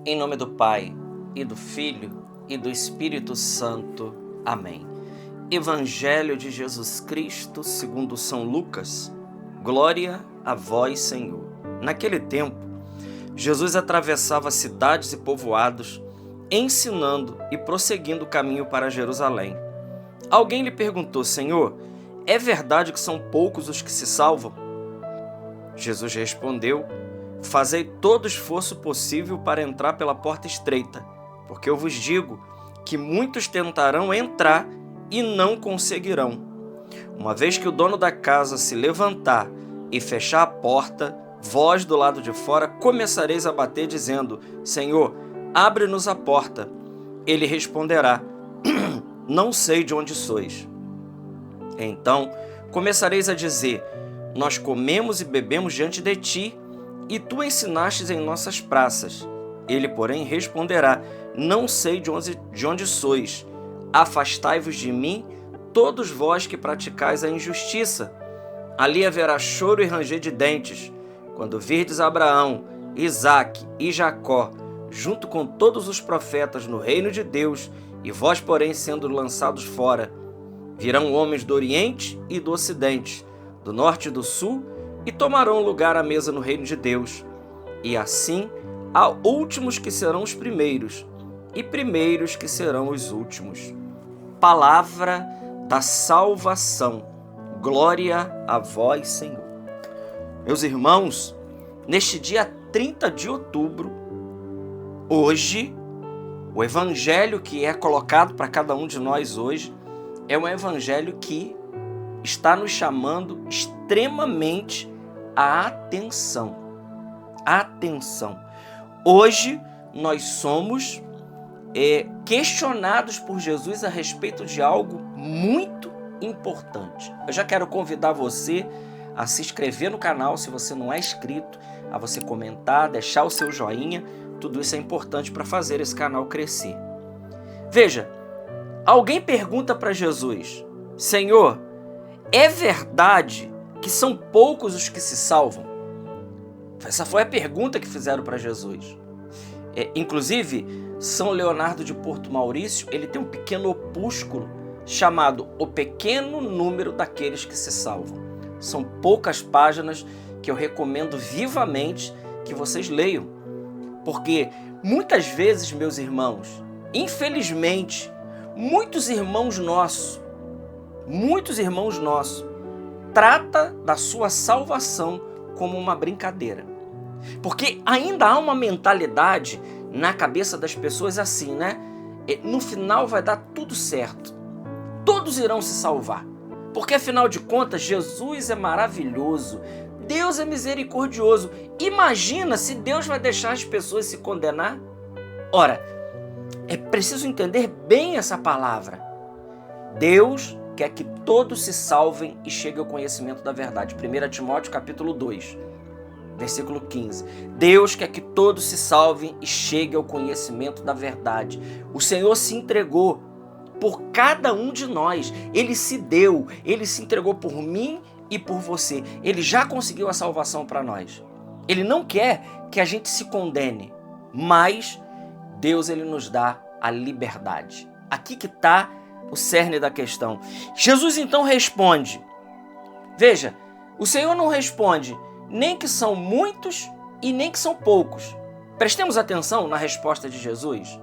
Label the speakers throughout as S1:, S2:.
S1: Em nome do Pai, e do Filho, e do Espírito Santo. Amém. Evangelho de Jesus Cristo, segundo São Lucas. Glória a vós, Senhor. Naquele tempo, Jesus atravessava cidades e povoados, ensinando e prosseguindo o caminho para Jerusalém. Alguém lhe perguntou: Senhor, é verdade que são poucos os que se salvam? Jesus respondeu: Fazei todo esforço possível para entrar pela porta estreita, porque eu vos digo que muitos tentarão entrar e não conseguirão. Uma vez que o dono da casa se levantar e fechar a porta, vós do lado de fora começareis a bater, dizendo: Senhor, abre-nos a porta. Ele responderá: Não sei de onde sois. Então começareis a dizer: Nós comemos e bebemos diante de ti, e tu ensinastes em nossas praças. Ele, porém, responderá: Não sei de onde sois. Afastai-vos de mim, todos vós que praticais a injustiça. Ali haverá choro e ranger de dentes, quando virdes Abraão, Isaque e Jacó, junto com todos os profetas no reino de Deus, e vós, porém, sendo lançados fora. Virão homens do Oriente e do Ocidente, do Norte e do Sul, e tomarão lugar à mesa no reino de Deus. E assim há últimos que serão os primeiros, e primeiros que serão os últimos. Palavra da salvação. Glória a vós, Senhor. Meus irmãos, neste dia 30 de outubro, hoje, o evangelho que é colocado para cada um de nós hoje é um evangelho que está nos chamando extremamente a atenção. Atenção. Hoje nós somos questionados por Jesus a respeito de algo muito importante. Eu já quero convidar você a se inscrever no canal, se você não é inscrito, a você comentar, deixar o seu joinha. Tudo isso é importante para fazer esse canal crescer. Veja, alguém pergunta para Jesus: Senhor, é verdade que são poucos os que se salvam? Essa foi a pergunta que fizeram para Jesus. Inclusive, São Leonardo de Porto Maurício, ele tem um pequeno opúsculo chamado O Pequeno Número daqueles que se salvam. São poucas páginas que eu recomendo vivamente que vocês leiam. Porque muitas vezes, meus irmãos, infelizmente, muitos irmãos nossos, trata da sua salvação como uma brincadeira. Porque ainda há uma mentalidade na cabeça das pessoas assim, né? No final vai dar tudo certo. Todos irão se salvar. Porque afinal de contas, Jesus é maravilhoso. Deus é misericordioso. Imagina se Deus vai deixar as pessoas se condenar? Ora, é preciso entender bem essa palavra. Deus quer que todos se salvem e cheguem ao conhecimento da verdade. 1 Timóteo capítulo 2, versículo 15. Deus quer que todos se salvem e cheguem ao conhecimento da verdade. O Senhor se entregou por cada um de nós. Ele se deu, Ele se entregou por mim e por você. Ele já conseguiu a salvação para nós. Ele não quer que a gente se condene, mas Deus, Ele nos dá a liberdade. Aqui que está o cerne da questão. Jesus então responde. Veja, o Senhor não responde nem que são muitos e nem que são poucos. Prestemos atenção na resposta de Jesus.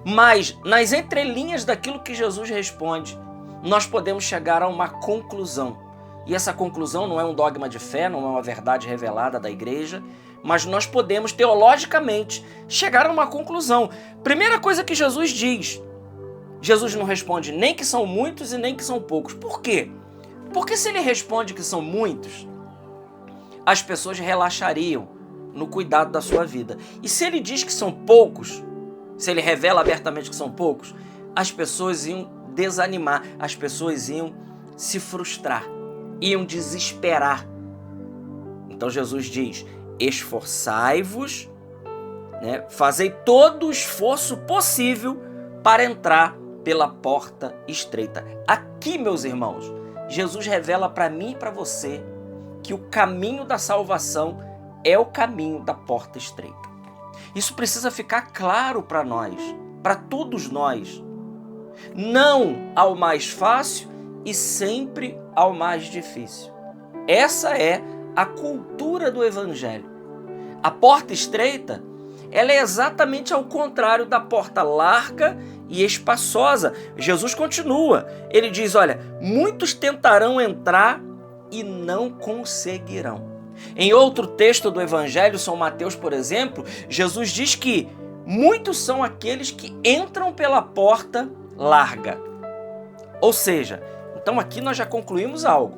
S1: Mas nas entrelinhas daquilo que Jesus responde, nós podemos chegar a uma conclusão. E essa conclusão não é um dogma de fé, não é uma verdade revelada da igreja, mas nós podemos teologicamente chegar a uma conclusão. Primeira coisa que Jesus diz: Jesus não responde nem que são muitos e nem que são poucos. Por quê? Porque se ele responde que são muitos, as pessoas relaxariam no cuidado da sua vida. E se ele diz que são poucos, se ele revela abertamente que são poucos, as pessoas iam desanimar, as pessoas iam se frustrar, iam desesperar. Então Jesus diz: esforçai-vos, né? Fazei todo o esforço possível para entrar pela porta estreita. Aqui, meus irmãos, Jesus revela para mim e para você que o caminho da salvação é o caminho da porta estreita. Isso precisa ficar claro para nós, para todos nós. Não ao mais fácil e sempre ao mais difícil. Essa é a cultura do Evangelho. A porta estreita, ela é exatamente ao contrário da porta larga e espaçosa. Jesus continua, ele diz, olha, muitos tentarão entrar e não conseguirão. Em outro texto do Evangelho, São Mateus, por exemplo, Jesus diz que muitos são aqueles que entram pela porta larga. Ou seja, então aqui nós já concluímos algo.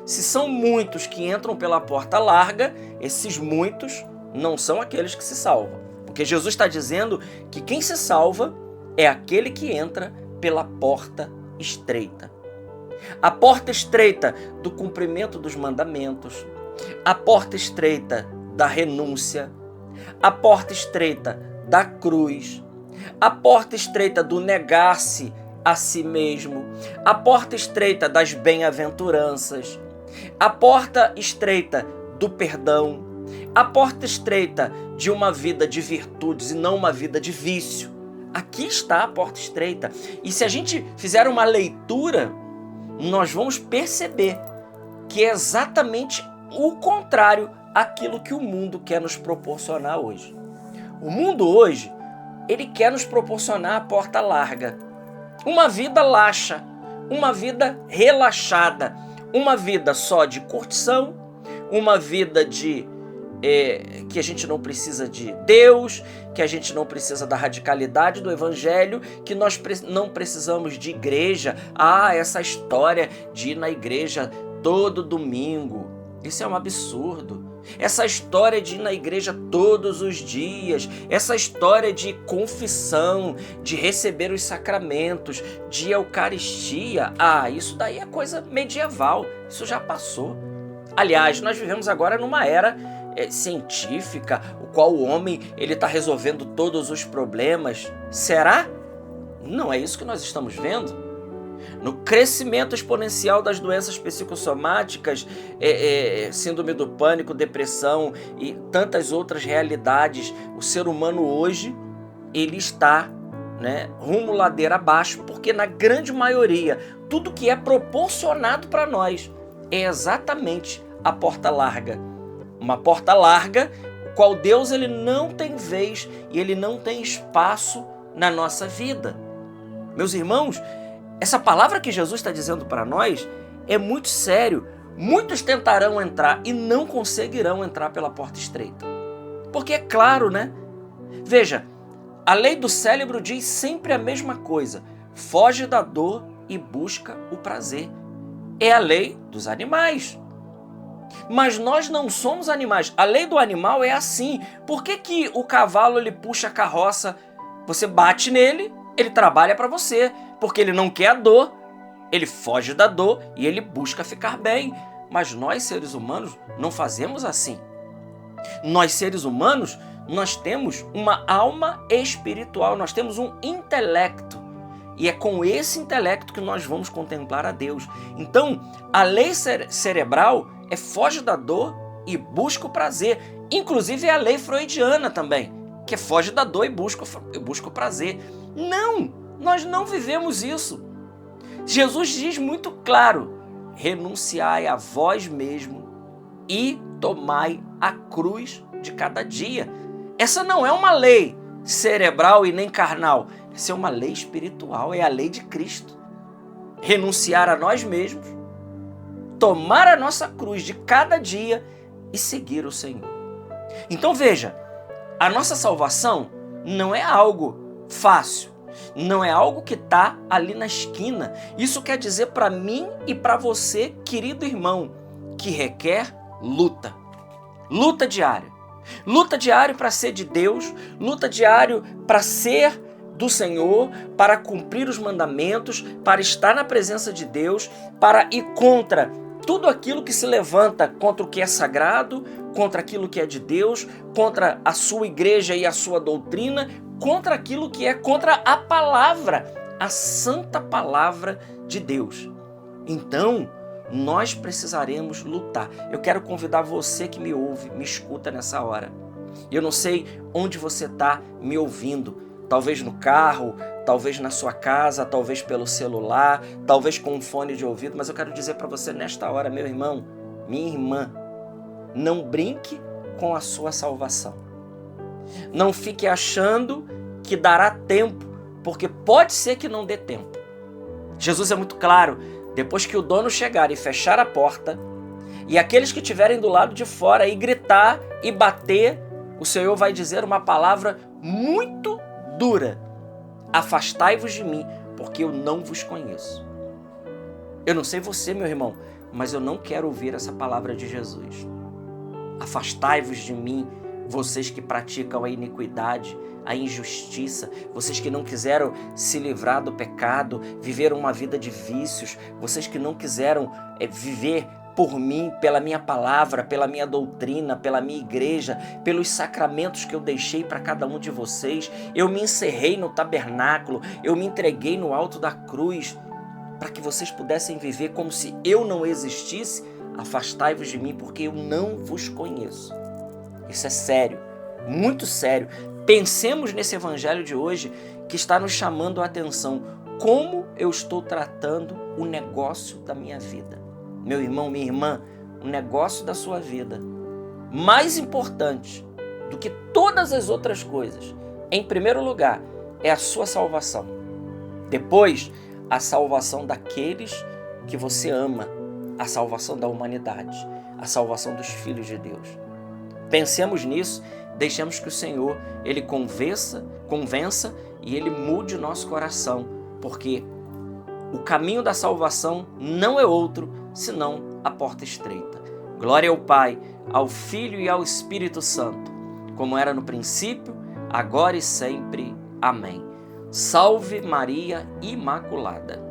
S1: Se são muitos que entram pela porta larga, esses muitos não são aqueles que se salvam. Porque Jesus está dizendo que quem se salva é aquele que entra pela porta estreita. A porta estreita do cumprimento dos mandamentos, a porta estreita da renúncia, a porta estreita da cruz, a porta estreita do negar-se a si mesmo, a porta estreita das bem-aventuranças, a porta estreita do perdão, a porta estreita de uma vida de virtudes e não uma vida de vício. Aqui está a porta estreita. E se a gente fizer uma leitura, nós vamos perceber que é exatamente o contrário àquilo que o mundo quer nos proporcionar hoje. O mundo hoje, ele quer nos proporcionar a porta larga. Uma vida laxa, uma vida relaxada, uma vida só de curtição, uma vida de que a gente não precisa de Deus, que a gente não precisa da radicalidade do Evangelho, que nós não precisamos de igreja. Essa história de ir na igreja todo domingo, isso é um absurdo. Essa história de ir na igreja todos os dias, essa história de confissão, de receber os sacramentos, de Eucaristia, isso daí é coisa medieval, isso já passou. Aliás, nós vivemos agora numa era científica, o qual o homem ele está resolvendo todos os problemas. Será? Não é isso que nós estamos vendo. No crescimento exponencial das doenças psicossomáticas, síndrome do pânico, depressão e tantas outras realidades, o ser humano hoje ele está rumo ladeira abaixo, porque na grande maioria, tudo que é proporcionado para nós é exatamente a porta larga. Uma porta larga, o qual Deus ele não tem vez e ele não tem espaço na nossa vida. Meus irmãos, essa palavra que Jesus está dizendo para nós é muito sério. Muitos tentarão entrar e não conseguirão entrar pela porta estreita. Porque é claro, Veja, a lei do cérebro diz sempre a mesma coisa. Foge da dor e busca o prazer. É a lei dos animais. Mas nós não somos animais. A lei do animal é assim. Por que o cavalo ele puxa a carroça? Você bate nele, ele trabalha para você. Porque ele não quer a dor, ele foge da dor e ele busca ficar bem. Mas nós, seres humanos, não fazemos assim. Nós, seres humanos, nós temos uma alma espiritual, nós temos um intelecto. E é com esse intelecto que nós vamos contemplar a Deus. Então, a lei cerebral é foge da dor e busca o prazer. Inclusive é a lei freudiana também, que é foge da dor e busca o prazer. Não, nós não vivemos isso. Jesus diz muito claro, renunciai a vós mesmo e tomai a cruz de cada dia. Essa não é uma lei cerebral e nem carnal. Essa é uma lei espiritual, é a lei de Cristo. Renunciar a nós mesmos, tomar a nossa cruz de cada dia e seguir o Senhor. Então veja, a nossa salvação não é algo fácil, não é algo que está ali na esquina. Isso quer dizer para mim e para você, querido irmão, que requer luta. Luta diária. Luta diária para ser de Deus, luta diária para ser do Senhor, para cumprir os mandamentos, para estar na presença de Deus, para ir contra tudo aquilo que se levanta contra o que é sagrado, contra aquilo que é de Deus, contra a sua igreja e a sua doutrina, contra aquilo que é contra a palavra, a santa palavra de Deus. Então, nós precisaremos lutar. Eu quero convidar você que me ouve, me escuta nessa hora, Eu não sei onde você está me ouvindo, talvez no carro, talvez na sua casa, talvez pelo celular, talvez com um fone de ouvido, mas eu quero dizer para você nesta hora, meu irmão, minha irmã, não brinque com a sua salvação. Não fique achando que dará tempo, porque pode ser que não dê tempo. Jesus é muito claro, depois que o dono chegar e fechar a porta, e aqueles que estiverem do lado de fora e gritar e bater, o Senhor vai dizer uma palavra muito dura: afastai-vos de mim, porque eu não vos conheço. Eu não sei você, meu irmão, mas eu não quero ouvir essa palavra de Jesus. Afastai-vos de mim, vocês que praticam a iniquidade, a injustiça, vocês que não quiseram se livrar do pecado, viver uma vida de vícios, vocês que não quiseram viver por mim, pela minha palavra, pela minha doutrina, pela minha igreja, pelos sacramentos que eu deixei para cada um de vocês. Eu me encerrei no tabernáculo, eu me entreguei no alto da cruz, para que vocês pudessem viver como se eu não existisse. Afastai-vos de mim, porque eu não vos conheço. Isso é sério, muito sério. Pensemos nesse evangelho de hoje que está nos chamando a atenção. Como eu estou tratando o negócio da minha vida? Meu irmão, minha irmã, o negócio da sua vida, mais importante do que todas as outras coisas, em primeiro lugar, é a sua salvação. Depois, a salvação daqueles que você ama, a salvação da humanidade, a salvação dos filhos de Deus. Pensemos nisso, deixemos que o Senhor, Ele convença e Ele mude o nosso coração, porque o caminho da salvação não é outro senão a porta estreita. Glória ao Pai, ao Filho e ao Espírito Santo, como era no princípio, agora e sempre. Amém. Salve Maria Imaculada.